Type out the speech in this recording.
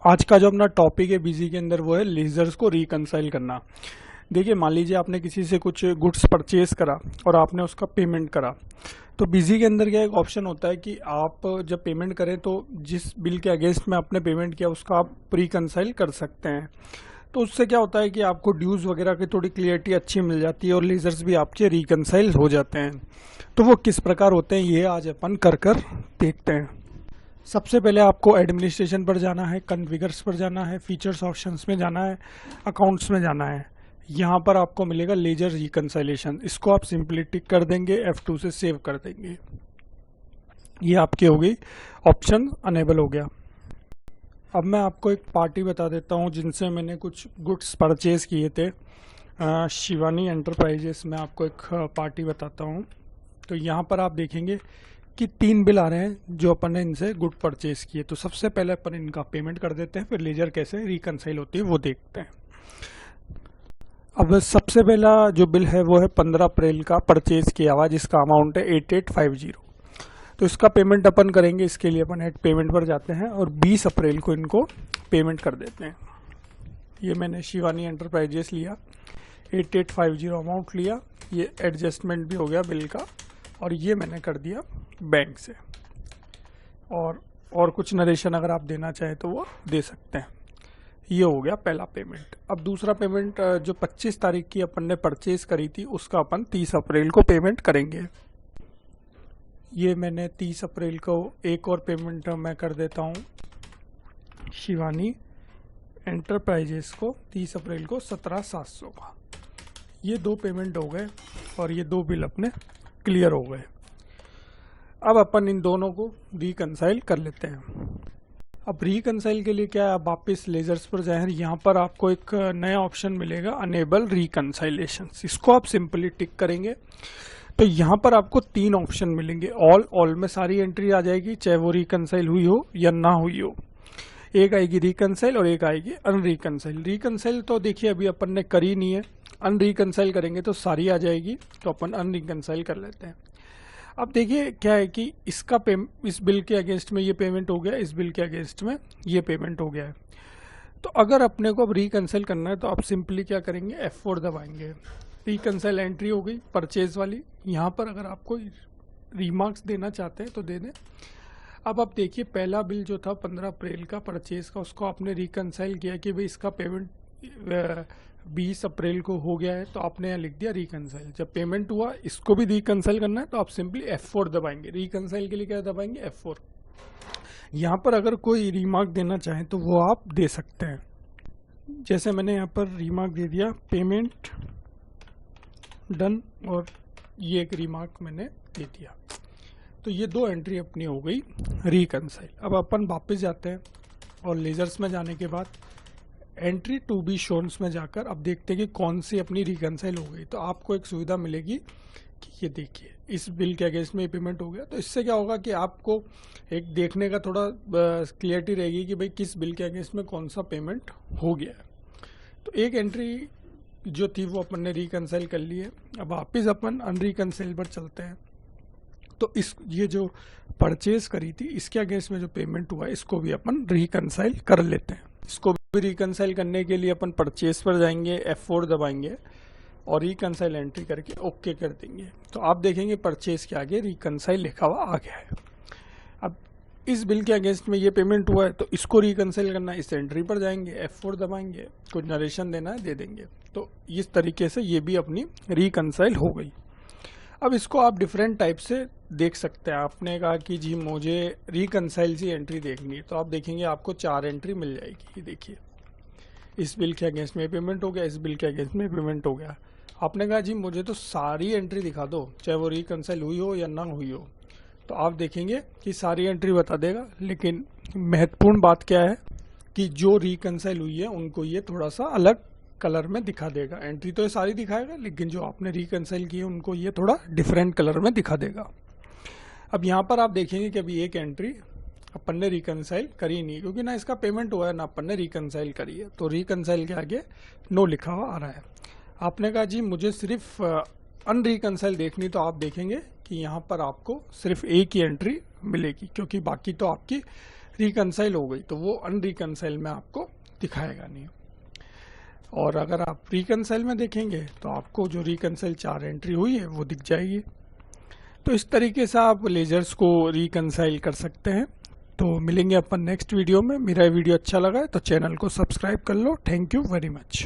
आज का जो अपना टॉपिक है बिजी के अंदर वो है लेजर्स को रिकंसाइल करना। देखिए, मान लीजिए आपने किसी से कुछ गुड्स परचेज करा और आपने उसका पेमेंट करा, तो बिजी के अंदर क्या एक ऑप्शन होता है कि आप जब पेमेंट करें तो जिस बिल के अगेंस्ट में आपने पेमेंट किया उसका आप रिकंसाइल कर सकते हैं। तो उससे क्या होता है कि आपको ड्यूज वगैरह की थोड़ी क्लियरिटी अच्छी मिल जाती है और लेजर्स भी आपके रिकंसाइल हो जाते हैं। तो वो किस प्रकार होते हैं ये आज अपन कर देखते हैं। सबसे पहले आपको एडमिनिस्ट्रेशन पर जाना है, कॉन्फ़िगर्स पर जाना है, फीचर्स ऑप्शंस में जाना है, अकाउंट्स में जाना है। यहाँ पर आपको मिलेगा लेजर रिकंसाइलेशन। इसको आप सिंपली टिक कर देंगे, F2 से सेव कर देंगे। ये आपकी हो गई, ऑप्शन अनेबल हो गया। अब मैं आपको एक पार्टी बता देता हूँ जिनसे मैंने कुछ गुड्स परचेज किए थे। शिवानी एंटरप्राइजेस में आपको एक पार्टी बताता हूँ। तो यहाँ पर आप देखेंगे कि 3 बिल आ रहे हैं जो अपन ने इनसे गुड परचेज किए। तो सबसे पहले अपन इनका पेमेंट कर देते हैं, फिर लेजर कैसे रिकंसाइल होती है वो देखते हैं। अब सबसे पहला जो बिल है वो है 15 अप्रैल का परचेज किया हुआ, जिसका अमाउंट है 8850। तो इसका पेमेंट अपन करेंगे। इसके लिए अपन एड पेमेंट पर जाते हैं और 20 अप्रैल को इनको पेमेंट कर देते हैं। ये मैंने शिवानी एंटरप्राइजेस लिया, 8850 अमाउंट लिया। ये एडजस्टमेंट भी हो गया बिल का, और ये मैंने कर दिया बैंक से। और कुछ नरेशन अगर आप देना चाहें तो वो दे सकते हैं। ये हो गया पहला पेमेंट। अब दूसरा पेमेंट जो 25 तारीख की अपन ने परचेज करी थी उसका अपन 30 अप्रैल को पेमेंट करेंगे। ये मैंने 30 अप्रैल को एक और पेमेंट मैं कर देता हूँ शिवानी एंटरप्राइजेस को, 30 अप्रैल को 17,700 का। ये 2 पेमेंट हो गए और ये 2 बिल अपने क्लियर हो गए। अब अपन इन दोनों को रिकंसाइल कर लेते हैं। अब रिकंसाइल के लिए क्या है, आप वापस लेजर्स पर जाएं। यहाँ पर आपको एक नया ऑप्शन मिलेगा, अनेबल रिकंसाइलेशन। इसको आप सिंपली टिक करेंगे तो यहाँ पर आपको 3 ऑप्शन मिलेंगे। ऑल में सारी एंट्री आ जाएगी, चाहे वो रिकंसाइल हुई हो या ना हुई हो। एक आएगी रिकंसाइल और एक आएगी अनरिकंसाइल। रिकंसाइल तो देखिए अभी अपन ने करी नहीं है, अनरिकंसाइल करेंगे तो सारी आ जाएगी। तो अपन अनरिकंसाइल कर लेते हैं। अब देखिए क्या है कि इसका इस बिल के अगेंस्ट में ये पेमेंट हो गया, इस बिल के अगेंस्ट में ये पेमेंट हो गया है। तो अगर अपने को अब रिकंसाइल करना है तो आप सिंपली क्या करेंगे, F4 दबाएंगे। रिकंसाइल एंट्री हो गई परचेज वाली। यहाँ पर अगर आपको रिमार्क्स देना चाहते हैं तो दे दें। अब आप देखिए पहला बिल जो था 15 अप्रैल का परचेज का, उसको आपने रिकंसाइल किया कि भाई इसका पेमेंट 20 अप्रैल को हो गया है, तो आपने यहाँ लिख दिया रिकंसाइल। जब पेमेंट हुआ इसको भी रिकंसाइल करना है तो आप सिंपली F4 दबाएंगे। रिकंसाइल के लिए क्या दबाएंगे, F4। यहाँ पर अगर कोई रिमार्क देना चाहें तो वो आप दे सकते हैं। जैसे मैंने यहाँ पर रिमार्क दे दिया, पेमेंट डन, और ये एक रिमार्क मैंने दे दिया। तो ये 2 एंट्री अपनी हो गई रिकंसाइल। अब अपन वापस जाते हैं और लेजर्स में जाने के बाद एंट्री टू बी शोन्स में जाकर अब देखते हैं कि कौन सी अपनी रिकंसाइल हो गई। तो आपको एक सुविधा मिलेगी कि ये देखिए इस बिल के अगेंस्ट में पेमेंट हो गया। तो इससे क्या होगा कि आपको एक देखने का थोड़ा क्लियरिटी रहेगी कि भाई किस बिल के अगेंस्ट में कौन सा पेमेंट हो गया है। तो एक एंट्री जो थी वो अपन ने रिकंसाइल कर ली है। अब वापिस अपन अनरिकंसाइल पर चलते हैं। तो ये जो परचेज करी थी इसके अगेंस्ट में जो पेमेंट हुआ है इसको भी अपन रिकंसाइल कर लेते हैं। इसको भी रिकंसाइल करने के लिए अपन परचेज पर जाएंगे, F4 दबाएंगे और रिकंसाइल एंट्री करके ओके कर देंगे। तो आप देखेंगे परचेज के आगे रिकंसाइल लिखा हुआ आ गया है। अब इस बिल के अगेंस्ट में ये पेमेंट हुआ है तो इसको रिकंसाइल करना है, इस एंट्री पर जाएंगे, F4 दबाएंगे, कुछ नरेशन देना है दे देंगे। तो इस तरीके से ये भी अपनी रिकंसाइल हो गई। अब इसको आप डिफरेंट टाइप से देख सकते हैं। आपने कहा कि जी मुझे रिकंसाइल सी एंट्री देखनी है, तो आप देखेंगे आपको 4 एंट्री मिल जाएगी। ये देखिए इस बिल के अगेंस्ट में पेमेंट हो गया, इस बिल के अगेंस्ट में पेमेंट हो गया। आपने कहा जी मुझे तो सारी एंट्री दिखा दो, चाहे वो रिकंसाइल हुई हो या ना हुई हो। तो आप देखेंगे कि सारी एंट्री बता देगा। लेकिन महत्वपूर्ण बात क्या है कि जो रिकंसाइल हुई है उनको ये थोड़ा सा अलग कलर में दिखा देगा। एंट्री तो ये सारी दिखाएगा, लेकिन जो आपने रिकंसाइल की है उनको ये थोड़ा डिफरेंट कलर में दिखा देगा। अब यहाँ पर आप देखेंगे कि अभी एक एंट्री अपन ने रिकंसाइल करी नहीं, क्योंकि ना इसका पेमेंट हुआ है ना अपन ने रिकंसाइल करी है। तो रिकंसाइल के आगे नो लिखा हुआ आ रहा है। आपने कहा जी मुझे सिर्फ अनरिकंसाइल देखनी, तो आप देखेंगे कि यहाँ पर आपको सिर्फ एक ही एंट्री मिलेगी, क्योंकि बाकी तो आपकी रिकनसाइल हो गई तो वो अनरिकनसाइल में आपको दिखाएगा नहीं। और अगर आप रिकनसाइल में देखेंगे तो आपको जो रिकनसाइल 4 एंट्री हुई है वो दिख जाएगी। तो इस तरीके से आप लेजर्स को रिकनसाइल कर सकते हैं। तो मिलेंगे अपन नेक्स्ट वीडियो में। मेरा वीडियो अच्छा लगा है तो चैनल को सब्सक्राइब कर लो। Thank you very much.